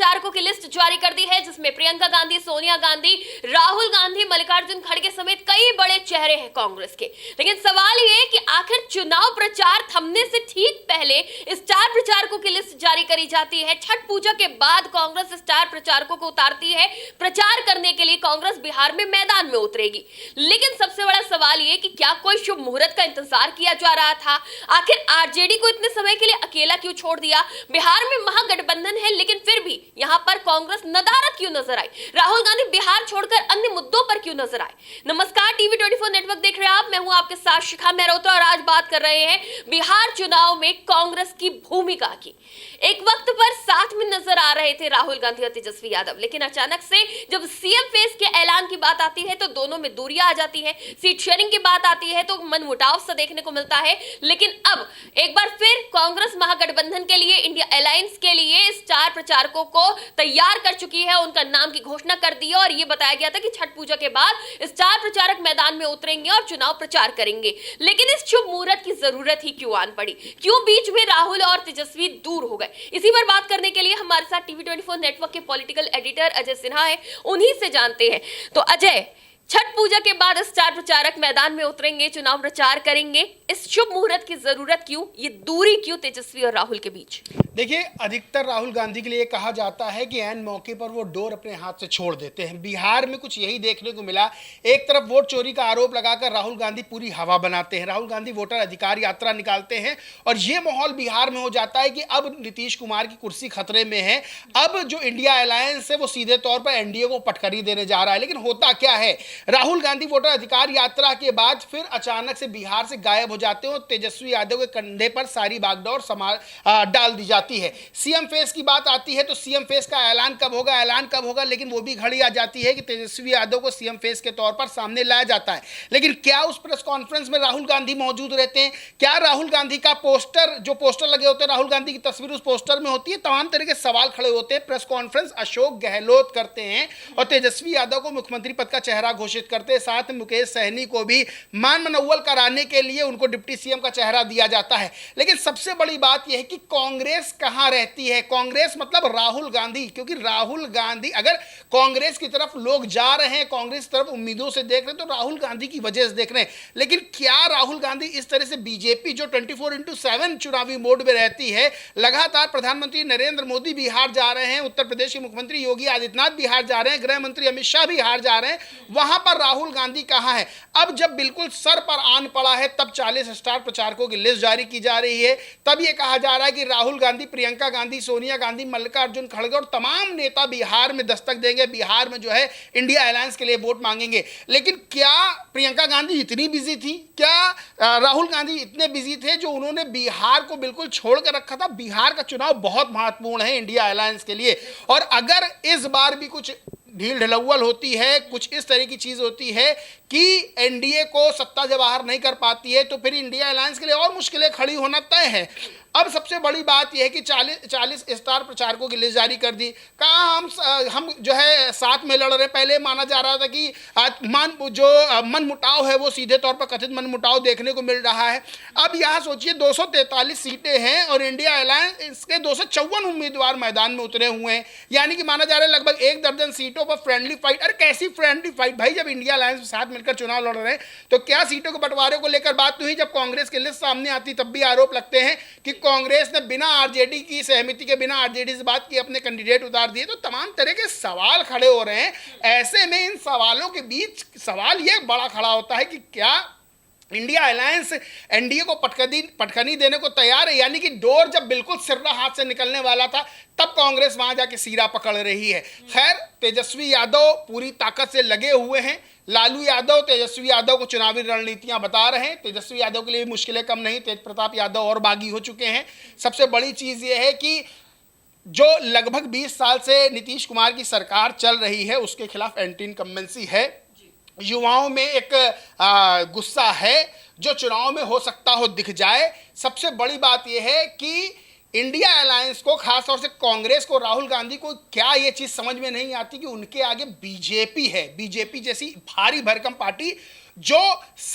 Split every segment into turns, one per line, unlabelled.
प्रचारकों की लिस्ट जारी कर दी है, जिसमें प्रियंका गांधी, सोनिया गांधी, राहुल गांधी, मल्लिकार्जुन खड़गे समेत कई बड़े चेहरे हैं कांग्रेस के। लेकिन सवाल ये है कि आखिर चुनाव प्रचार थमने से ठीक पहले स्टार प्रचारकों की लिस्ट जारी करी जाती है। छठ पूजा के बाद कांग्रेस स्टार प्रचारकों को उतारती है प्रचार करने के लिए। कांग्रेस बिहार में मैदान में उतरेगी, लेकिन सबसे बड़ा सवाल ये कि क्या कोई शुभ मुहूर्त का इंतजार किया जा रहा था? आखिर आरजेडी को इतने समय के लिए अकेला क्यों छोड़ दिया? बिहार में महागठबंधन है, लेकिन फिर भी यहां पर कांग्रेस नदारद क्यों नजर आई? राहुल गांधी बिहार छोड़कर अन्य मुद्दों पर क्यों नजर आए? नमस्कार, टीवी 24 नेटवर्क देख रहे हैं आप। मैं हूं आपके साथ शिखा मेहरोत्रा और आज बात कर रहे हैं बिहार चुनाव में कांग्रेस की भूमिका की। एक वक्त पर साथ में नजर आ रहे थे राहुल गांधी और तेजस्वी यादव, लेकिन अचानक से जब सीएम फेस के ऐलान की बात आती है तो दोनों में दूरियां आ जाती है। सीट शेयरिंग की बात आती है तो मनमुटाव सा देखने को मिलता है। लेकिन अब एक बार फिर कांग्रेस महागठबंधन के लिए, इंडिया अलायंस के लिए स्टार प्रचारकों को तैयार कर चुकी है। उनका नाम की घोषणा कर दी है और यह बताया गया था कि छठ पूजा के बाद स्टार प्रचारक मैदान में उतरेंगे और चुनाव प्रचार करेंगे। लेकिन इस शुभ मुहूर्त की जरूरत ही क्यों आन पड़ी? क्यों बीच में राहुल और तेजस्वी दूर हो गए? इसी पर बात करने के लिए हमारे साथ टीवी 24 नेटवर्क के पॉलिटिकल एडिटर अजय सिन्हा है। उन्हीं से जानते हैं। तो अजय, छठ पूजा के बाद स्टार प्रचारक मैदान में उतरेंगे, चुनाव प्रचार करेंगे, इस शुभ मुहूर्त की जरूरत क्यों? ये दूरी क्यों तेजस्वी और राहुल के बीच?
देखिए, अधिकतर राहुल गांधी के लिए कहा जाता है कि ऐन मौके पर वो डोर अपने हाथ से छोड़ देते हैं। बिहार में कुछ यही देखने को मिला। एक तरफ वोट चोरी का आरोप लगाकर राहुल गांधी पूरी हवा बनाते हैं, राहुल गांधी वोटर अधिकार यात्रा निकालते हैं और ये माहौल बिहार में हो जाता है कि अब नीतीश कुमार की कुर्सी खतरे में है। अब जो इंडिया अलायंस है वो सीधे तौर पर एनडीए को पटखनी देने जा रहा है। लेकिन होता क्या है, राहुल गांधी वोटर अधिकार यात्रा के बाद फिर अचानक से बिहार से गायब हो जाते हैं और तेजस्वी यादव के कंधे पर सारी बागडोर डाल दी जाती है। सीएम फेस की बात आती है तो सीएम फेस का ऐलान कब होगा, लेकिन वो भी घड़ी आ जाती है कि तेजस्वी यादव को सीएम फेस के तौर पर सामने लाया जाता है। लेकिन क्या उस प्रेस कॉन्फ्रेंस में राहुल गांधी मौजूद रहते हैं? क्या राहुल गांधी का पोस्टर लगे होते हैं, राहुल गांधी की तस्वीर उस पोस्टर में होती है? तमाम तरह के सवाल खड़े होते हैं। प्रेस कॉन्फ्रेंस अशोक गहलोत करते हैं और तेजस्वी यादव को मुख्यमंत्री पद का चेहरा घोषित करते हैं। साथ में मुकेश सहनी को भी मान मनौवल कराने के लिए उनको डिप्टी सीएम का चेहरा दिया जाता है। लेकिन सबसे बड़ी बात यह है कि कांग्रेस कहां रहती है? कांग्रेस मतलब राहुल गांधी, क्योंकि राहुल गांधी, अगर कांग्रेस की तरफ लोग जा रहे हैं, कांग्रेस की तरफ उम्मीदों से देख रहे हैं, तो राहुल गांधी की वजह से देख रहे हैं। लेकिन क्या राहुल गांधी इस तरह से बीजेपी जो 24/7 चुनावी मोड में रहती है, लगातार प्रधानमंत्री नरेंद्र मोदी बिहार जा रहे हैं, उत्तर प्रदेश के मुख्यमंत्री योगी आदित्यनाथ बिहार जा रहे हैं, गृह मंत्री अमित शाह बिहार जा रहे हैं, वहां पर राहुल गांधी कहां है? अब जब बिल्कुल सर पर आन पड़ा है, तब 40 स्टार प्रचारकों की लिस्ट जारी की जा रही है। तब यह कहा जा रहा है कि राहुल गांधी, प्रियंका गांधी, सोनिया गांधी, मल्लिकार्जुन खड़गे और तमाम नेता बिहार में दस्तक देंगे, बिहार में जो है इंडिया अलायंस के लिए वोट मांगेंगे। लेकिन क्या प्रियंका गांधी इतनी बिजी थी? क्या राहुल गांधी इतने बिजी थे जो उन्होंने बिहार को बिल्कुल छोड़ कर रखा था? बिहार का चुनाव बहुत महत्वपूर्ण है इंडिया अलायंस के लिए, और अगर इस बार भी कुछ ढील ढलौल होती है, कुछ इस तरह की चीज होती है कि एनडीए को सत्ता जब बाहर नहीं कर पाती है, तो फिर इंडिया अलायंस के लिए और मुश्किलें खड़ी होना तय है। अब सबसे बड़ी बात यह है कि 40 स्टार प्रचारकों की लिस्ट जारी कर दी। कहा हम जो है साथ में लड़ रहे। पहले माना जा रहा था कि मन मुटाव है वो सीधे तौर पर कथित मन मुटाव देखने को मिल रहा है। अब यहाँ सोचिए 243 सीटें हैं और इंडिया अलायंस के 254 उम्मीदवार मैदान में उतरे हुए हैं, यानी कि माना जा रहा है लगभग 1 दर्जन सीटों पर फ्रेंडली फाइट। अरे कैसी फ्रेंडली फाइट भाई? जब इंडिया अलायंस के साथ मिलकर चुनाव लड़ रहे हैं तो क्या सीटों के बंटवारे को लेकर बात नहीं? जब कांग्रेस की लिस्ट सामने आती तब भी आरोप लगते हैं कि कांग्रेस ने बिना आरजेडी की सहमति के, बिना आरजेडी से बात की अपने कैंडिडेट उतार दिए। तो तमाम तरह के सवाल खड़े हो रहे हैं। ऐसे में इन सवालों के बीच सवाल यह बड़ा खड़ा होता है कि क्या इंडिया अलायंस एनडीए को पटखनी देने को तैयार है? यानी कि डोर जब बिल्कुल सिर्रा हाथ से निकलने वाला था, तब कांग्रेस वहां जाके सीरा पकड़ रही है। खैर, तेजस्वी यादव पूरी ताकत से लगे हुए हैं। लालू यादव तेजस्वी यादव को चुनावी रणनीतियां बता रहे हैं। तेजस्वी यादव के लिए भी मुश्किलें कम नहीं, तेज प्रताप यादव और बागी हो चुके हैं। सबसे बड़ी चीज यह है कि जो लगभग 20 साल से नीतीश कुमार की सरकार चल रही है, उसके खिलाफ एंटी इनकम्बेंसी है। युवाओं में एक गुस्सा है जो चुनाव में हो सकता हो दिख जाए। सबसे बड़ी बात यह है कि इंडिया अलायंस को, खासतौर से कांग्रेस को, राहुल गांधी को क्या ये चीज समझ में नहीं आती कि उनके आगे बीजेपी है। बीजेपी जैसी भारी भरकम पार्टी जो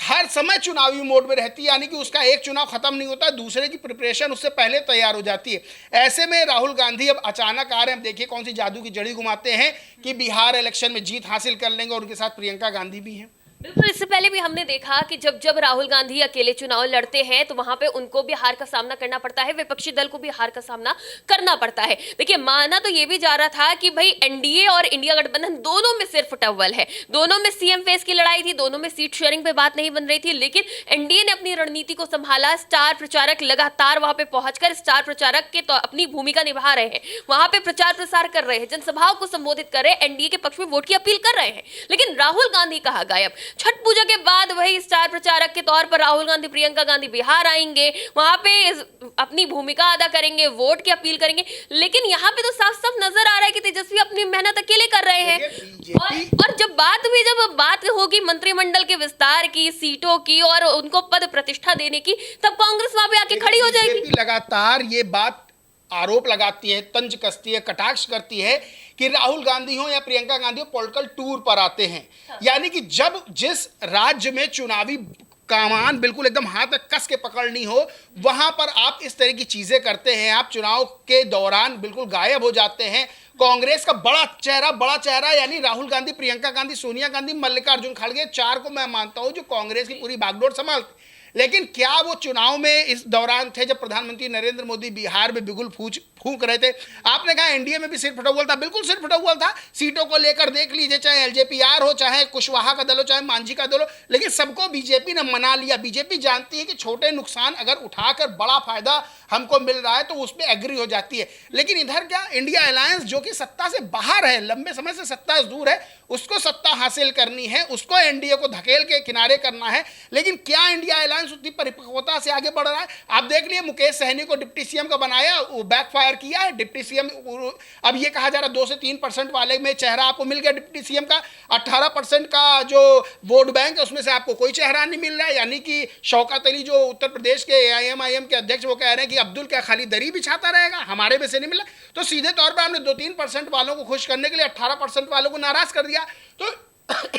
हर समय चुनावी मोड में रहती है, यानी कि उसका एक चुनाव खत्म नहीं होता, दूसरे की प्रिपरेशन उससे पहले तैयार हो जाती है। ऐसे में राहुल गांधी अब अचानक आ रहे हैं, अब देखिए कौन सी जादू की जड़ी घुमाते हैं कि बिहार इलेक्शन में जीत हासिल कर लेंगे, और उनके साथ प्रियंका गांधी भी हैं।
बिल्कुल, इससे पहले भी हमने देखा कि जब जब राहुल गांधी अकेले चुनाव लड़ते हैं तो वहां पे उनको भी हार का सामना करना पड़ता है, विपक्षी दल को भी हार का सामना करना पड़ता है। देखिए, माना तो ये भी जा रहा था कि भाई एनडीए और इंडिया गठबंधन दोनों में सिर्फ टव्वल है, दोनों में सीएम फेस की लड़ाई थी, दोनों में सीट शेयरिंग पे बात नहीं बन रही थी, लेकिन एनडीए ने अपनी रणनीति को संभाला। स्टार प्रचारक लगातार वहां पे पहुंचकर स्टार प्रचारक के तो अपनी भूमिका निभा रहे हैं, वहां पे प्रचार प्रसार कर रहे हैं, जनसभाओं को संबोधित कर रहे हैं, एनडीए के पक्ष में वोट की अपील कर रहे हैं। लेकिन राहुल गांधी कहाँ गायब? छठ पूजा के बाद वही स्टार प्रचारक के तौर पर राहुल गांधी, प्रियंका गांधी बिहार आएंगे, वहां पे अपनी भूमिका अदा करेंगे, वोट की अपील करेंगे, लेकिन यहाँ पे तो साफ साफ नजर आ रहा है कि तेजस्वी अपनी मेहनत अकेले कर रहे हैं। और जब बात होगी मंत्रिमंडल के विस्तार की, सीटों की और उनको पद प्रतिष्ठा देने की, तब कांग्रेस वहां पे आके खड़ी हो जाएगी।
लगातार ये बात आरोप लगाती है, तंज कसती है, कटाक्ष करती है कि राहुल गांधी हो या प्रियंका गांधी हो पॉलिटिकल टूर पर आते हैं। यानी कि जब जिस राज्य में चुनावी कमान बिल्कुल एकदम हाथ तक कस के पकड़नी हो, वहां पर आप इस तरह की चीजें करते हैं, आप चुनाव के दौरान बिल्कुल गायब हो जाते हैं। कांग्रेस का बड़ा चेहरा यानी राहुल गांधी, प्रियंका गांधी, सोनिया गांधी, मल्लिकार्जुन खड़गे, चार को मैं मानता हूं जो कांग्रेस की पूरी बागडोर संभालते। लेकिन क्या वो चुनाव में इस दौरान थे जब प्रधानमंत्री नरेंद्र मोदी बिहार में बिगुल फूंक रहे थे? आपने कहा एनडीए में भी सिर फटा हुआ था, बिल्कुल सिर फटा हुआ था। सीटों को लेकर देख लीजिए, चाहे एलजेपीआर हो, चाहे कुशवाहा का दल हो, चाहे मांझी का दल हो, लेकिन सबको बीजेपी ने मना लिया। बीजेपी जानती है कि छोटे नुकसान अगर उठाकर बड़ा फायदा हमको मिल रहा है तो उस पर एग्री हो जाती है। लेकिन इधर क्या, इंडिया अलायंस जो कि सत्ता से बाहर है, लंबे समय से सत्ता से दूर है, उसको सत्ता हासिल करनी है, उसको एनडीए को धकेल के किनारे करना है। लेकिन क्या इंडिया अलायंस उतनी परिपक्वता से आगे बढ़ रहा है? आप देख लिए मुकेश सहनी को डिप्टी सीएम का बनाया, वो बैकफायर किया है। डिप्टी सीएम अब ये कहा जा रहा है 2 से 3% वाले में चेहरा आपको मिल गया डिप्टी सीएम का। 18% का जो वोट बैंक है उसमें से आपको कोई चेहरा नहीं मिल रहा है। यानी कि शौकत अली जो उत्तर प्रदेश के AIMIM के अध्यक्ष, वो कह रहे हैं कि अब्दुल क्या खाली दरी बिछाता रहेगा, हमारे में से नहीं मिला। तो सीधे तौर पर हमने 2-3% वालों को खुश करने के लिए 18% वालों को नाराज कर दिया। तो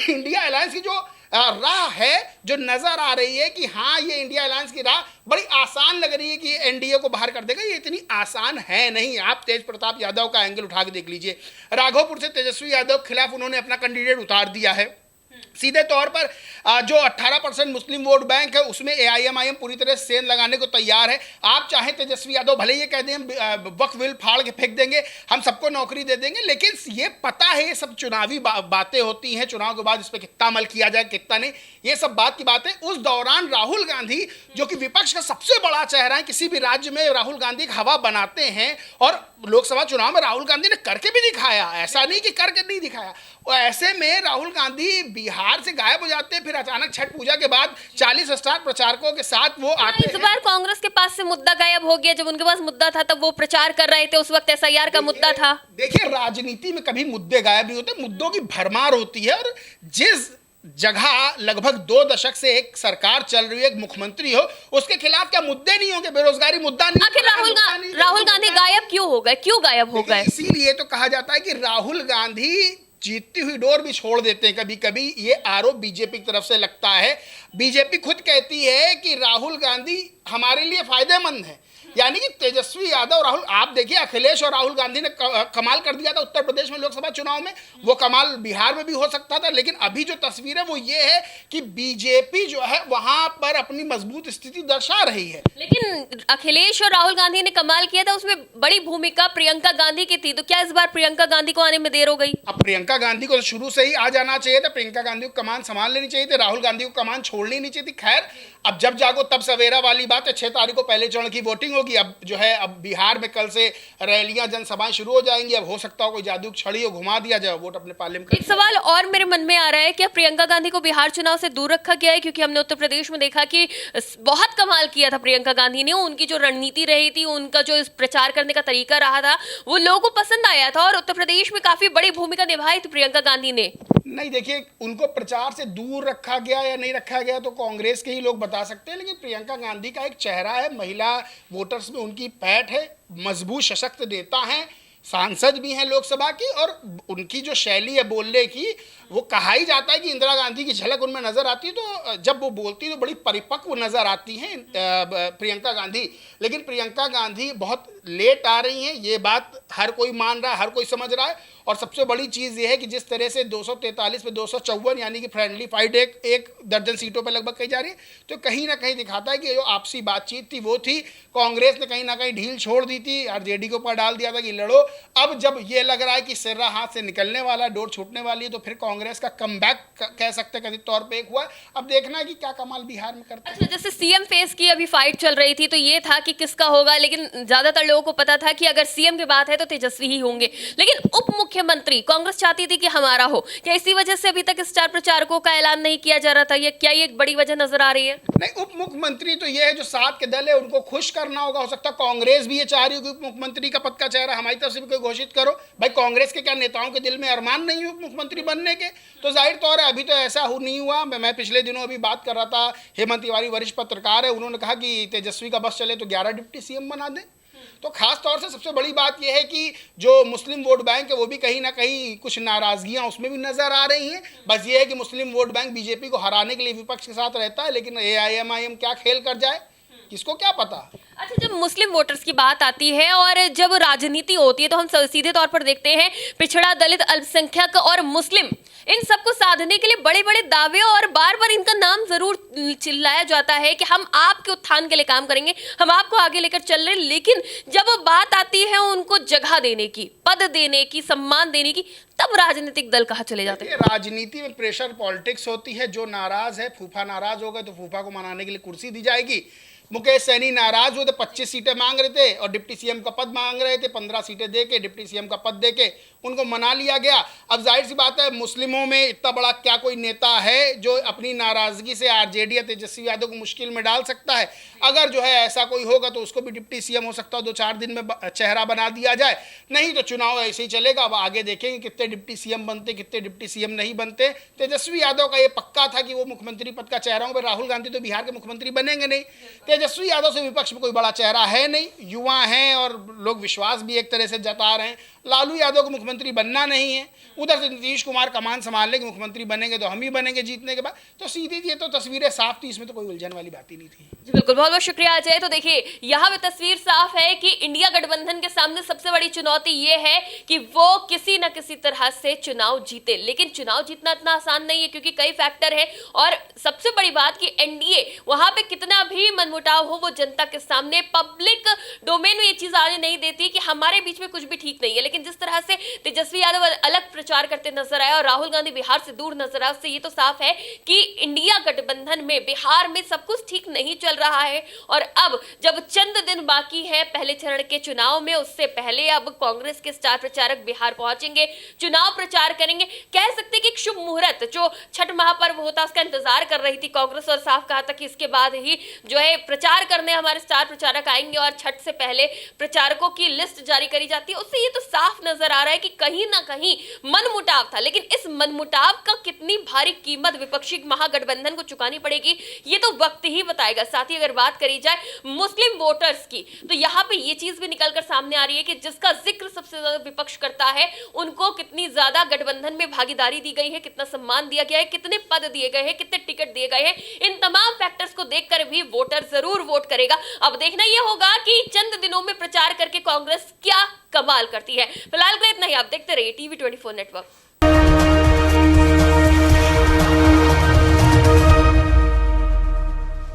इंडिया अलायंस की जो राह है, जो नजर आ रही है कि हाँ ये इंडिया अलायंस की राह बड़ी आसान लग रही है कि एनडीए को बाहर कर देगा, ये इतनी आसान है नहीं। आप तेज प्रताप यादव का एंगल उठा के देख लीजिए। राघोपुर से तेजस्वी यादव के खिलाफ उन्होंने अपना कैंडिडेट उतार दिया है। सीधे तौर पर जो 18% मुस्लिम वोट बैंक है उसमें AIMIM पूरी तरह से सेंध लगाने को तैयार है। आप चाहे तेजस्वी यादव भले ये कह दें वक्फ बिल फाड़ के फेंक देंगे, हम सबको नौकरी दे देंगे, लेकिन ये पता है ये सब चुनावी बातें होती हैं। चुनाव के बाद इस पर कितना अमल किया जाए कितना नहीं, ये सब बात की बात है। उस दौरान राहुल गांधी जो कि विपक्ष का सबसे बड़ा चेहरा है, किसी भी राज्य में राहुल गांधी हवा बनाते हैं, और लोकसभा चुनाव में राहुल गांधी ने करके भी दिखाया, ऐसा नहीं कि करके नहीं दिखाया। और ऐसे में राहुल गांधी बिहार से गायब हो जाते हैं, फिर अचानक छठ पूजा के बाद 40 स्टार प्रचारकों के साथ वो आते हैं।
इस बार कांग्रेस के पास से मुद्दा गायब हो गया। जब उनके पास मुद्दा था तब वो प्रचार कर रहे थे, उस वक्त SIR का मुद्दा था।
देखिए, राजनीति में कभी मुद्दे गायब नहीं होते, मुद्दों की भरमार होती है। और जिस जगह लगभग 2 दशक से एक सरकार चल रही है, एक मुख्यमंत्री हो, उसके खिलाफ क्या मुद्दे नहीं होंगे? बेरोजगारी मुद्दा नहीं?
आखिर राहुल गांधी गायब क्यों हो गए? क्यों गायब हो गए?
इसीलिए तो कहा जाता है कि राहुल गांधी जीतती हुई डोर भी छोड़ देते हैं कभी कभी। ये आरोप बीजेपी की तरफ से लगता है। बीजेपी खुद कहती है कि राहुल गांधी हमारे लिए फायदेमंद है। यानी कि तेजस्वी यादव, राहुल, आप देखिए अखिलेश और राहुल गांधी ने कमाल कर दिया था उत्तर प्रदेश में लोकसभा चुनाव में, वो कमाल बिहार में भी हो सकता था। लेकिन अभी जो तस्वीर है वो ये है कि बीजेपी जो है वहां पर अपनी मजबूत स्थिति दर्शा रही है।
लेकिन अखिलेश और राहुल गांधी ने कमाल किया था, उसमें बड़ी भूमिका प्रियंका गांधी की थी। तो क्या इस बार प्रियंका गांधी को आने में देर हो गई?
अब प्रियंका गांधी को तो शुरू से ही आ जाना चाहिए था। प्रियंका गांधी को कमान संभाल लेनी चाहिए थी, राहुल गांधी को कमान छोड़नी नहीं चाहिए थी। खैर, अब जब जागो तब सवेरा वाली बात है। 6 तारीख को पहले चरण की वोटिंग होगी। अब जो है, अब बिहार में कल से रैलियां, जनसभाएं शुरू हो जाएंगी। अब हो सकता हो कोई जादू छड़ी हो, घुमा दिया जाए, वोट अपने पाले में।
एक सवाल और मेरे मन में आ रहा है, क्या प्रियंका गांधी को बिहार चुनाव से दूर रखा गया है? क्योंकि हमने उत्तर प्रदेश में देखा कि बहुत कमाल किया था प्रियंका गांधी ने। उनकी जो रणनीति रही थी, उनका जो प्रचार करने का तरीका रहा था, वो लोगों को पसंद आया था और उत्तर प्रदेश में काफी बड़ी भूमिका निभाई थी प्रियंका गांधी ने।
नहीं, देखिए, उनको प्रचार से दूर रखा गया या नहीं रखा गया तो कांग्रेस के ही लोग बता सकते हैं। लेकिन प्रियंका गांधी का एक चेहरा है, महिला वोटर्स में उनकी पैठ है, मजबूत सशक्त नेता हैं, सांसद भी हैं लोकसभा की, और उनकी जो शैली है बोलने की वो कहा ही जाता है कि इंदिरा गांधी की झलक उनमें नजर आती है, तो जब वो बोलती है तो बड़ी परिपक्व नजर आती हैं प्रियंका गांधी। लेकिन प्रियंका गांधी बहुत लेट आ रही हैं, ये बात हर कोई मान रहा है, हर कोई समझ रहा है। और सबसे बड़ी चीज़ ये है कि जिस तरह से 243 पे 254 यानी कि फ्रेंडली फाइट एक दर्जन सीटों पर लगभग कही जा रही है, तो कहीं ना कहीं दिखाता है कि जो आपसी बातचीत थी वो थी। कांग्रेस ने कहीं ना कहीं ढील छोड़ दी थी, आरजेडी के ऊपर डाल दिया था कि लड़ो। अब जब ये लग रहा है कि सिर्रा हाथ से निकलने वाला, डोर छूटने वाली है, तो फिर कांग्रेस का कमबैक कह सकते हैं कथित तौर पर एक हुआ। अब देखना है कि क्या कमाल बिहार में करता है।
अच्छा, जैसे सीएम फेस की अभी फाइट चल रही थी तो ये था कि किसका होगा, लेकिन ज्यादातर लोगों को पता था कि अगर सीएम की बात है तो तेजस्वी ही होंगे। लेकिन उप मुख्यमंत्री कांग्रेस चाहती थी कि हमारा हो, क्या इसी वजह से अभी तक स्टार प्रचारकों का ऐलान नहीं किया जा रहा था? ये क्या ये एक बड़ी वजह नजर आ रही है?
नहीं, उप मुख्यमंत्री तो ये है जो साथ के दल है उनको खुश करना होगा। हो सकता है कांग्रेस भी ये चाह रही हो कि उप मुख्यमंत्री का पद का चेहरा हमारी तरफ से भी कोई घोषित करो। भाई कांग्रेस के क्या नेताओं के दिल में अरमान नहीं है उप मुख्यमंत्री बनने के? तो जाहिर तौर है अभी तो ऐसा नहीं हुआ। मैं पिछले दिनों अभी बात कर रहा था, हेमंत तिवारी वरिष्ठ पत्रकार है, उन्होंने कहा कि तेजस्वी का बस चले तो 11 डिप्टी सीएम बना दें। तो खास तौर से सबसे बड़ी बात यह है कि जो मुस्लिम वोट बैंक है वो भी कहीं ना कहीं कुछ नाराजगियां उसमें भी नजर आ रही हैं। बस ये है कि मुस्लिम वोट बैंक बीजेपी को हराने के लिए विपक्ष के साथ रहता है, लेकिन एआईएमआईएम क्या खेल कर जाए किसको क्या पता।
अच्छा, जब मुस्लिम वोटर्स की बात आती है और जब राजनीति होती है तो हम सीधे तौर पर देखते हैं पिछड़ा, दलित, अल्पसंख्यक और मुस्लिम, इन सबको साधने के लिए बड़े बड़े दावे और बार बार इनका नाम जरूर चिल्लाया जाता है कि हम आपके उत्थान के लिए काम करेंगे, हम आपको आगे लेकर चल रहे हैं। लेकिन जब बात आती है उनको जगह देने की, पद देने की, सम्मान देने की, तब राजनीतिक दल कहाँ चले जाते हैं?
राजनीति में प्रेशर पॉलिटिक्स होती है। जो नाराज है, फूफा नाराज हो गए तो फूफा को मनाने के लिए कुर्सी दी जाएगी। मुकेश सैनी नाराज हुए थे, 25 सीटें मांग रहे थे और डिप्टी सीएम का पद मांग रहे थे, 15 सीटें देके डिप्टी सीएम का पद देके उनको मना लिया गया। अब जाहिर सी बात है मुस्लिमों में इतना बड़ा क्या कोई नेता है जो अपनी नाराजगी से आरजेडी या तेजस्वी यादव को मुश्किल में डाल सकता है? अगर जो है ऐसा कोई होगा तो उसको भी डिप्टी सीएम हो सकता है, 2-4 दिन में चेहरा बना दिया जाए। नहीं तो चुनाव ऐसे ही चलेगा। अब आगे देखेंगे कितने डिप्टी सीएम बनते, कितने डिप्टी सीएम नहीं बनते। तेजस्वी यादव का ये पक्का था कि वो मुख्यमंत्री पद का चेहरा हो। राहुल गांधी तो बिहार के मुख्यमंत्री बनेंगे नहीं। तेजस्वी यादव से विपक्ष में कोई बड़ा चेहरा है नहीं, युवा हैं और लोग विश्वास भी एक तरह से जता रहे हैं। लालू यादव को मुख्यमंत्री बनना नहीं है, उधर से नीतीश कुमार कमान संभालने के मुख्यमंत्री बनेंगे तो हम ही बनेंगे जीतने के बाद। तो सीधी ये तो तस्वीरें साफ थी, इसमें तो कोई उलझन वाली बात ही नहीं थी।
जी बिल्कुल, बहुत बहुत शुक्रिया अजय। तो देखिए यहाँ भी तस्वीर साफ है कि इंडिया गठबंधन के सामने सबसे बड़ी चुनौती ये है कि वो किसी न किसी तरह से चुनाव जीते। लेकिन चुनाव जीतना इतना आसान नहीं है क्योंकि कई फैक्टर है और सबसे बड़ी बात कि एनडीए वहां पे कितना भी मनमुटाव हो वो जनता के सामने पब्लिक डोमेन में ये चीज आने नहीं देती कि हमारे बीच में कुछ भी ठीक नहीं है। लेकिन जिस तरह से तेजस्वी यादव अलग प्रचार करते नजर आए और राहुल गांधी बिहार से दूर नजर आए, उससे ये तो साफ है कि इंडिया गठबंधन में बिहार में सब कुछ ठीक नहीं चल रहा है। और अब जब चंद दिन बाकी है पहले चरण के चुनाव में, उससे पहले अब कांग्रेस के स्टार प्रचारक बिहार पहुंचेंगे, चुनाव प्रचार करेंगे। कह सकते कि एक शुभ मुहूर्त जो छठ महापर्व होता उसका इंतजार कर रही थी कांग्रेस और साफ कहा था कि इसके बाद ही जो है प्रचार करने हमारे स्टार प्रचारक आएंगे और छठ से पहले प्रचारकों की लिस्ट जारी करी जाती है। उससे ये तो साफ नजर आ रहा है कि कहीं ना कहीं मनमुटाव था। लेकिन इस मनमुटाव का कितनी भारी कीमत विपक्षी महागठबंधन को चुकानी पड़ेगी ये तो वक्त ही बताएगा। साथ ही अगर बात करी जाए मुस्लिम वोटर्स की तो यहाँ पे ये चीज भी निकलकर सामने आ रही है कि जिसका जिक्र सबसे ज्यादा विपक्ष करता है उनको कितनी ज्यादा गठबंधन में भागीदारी दी गई है, कितना सम्मान दिया गया है, कितने पद दिए गए हैं, कितने टिकट दिए गए हैं। इन तमाम फैक्टर्स को देखकर भी वोटर जरूर वोट करेगा। अब देखना यह होगा कि चंद दिनों में प्रचार करके कांग्रेस क्या कमाल करती है। फिलहाल के लिए इतना ही। आप देखते रहिए टीवी 24 नेटवर्क।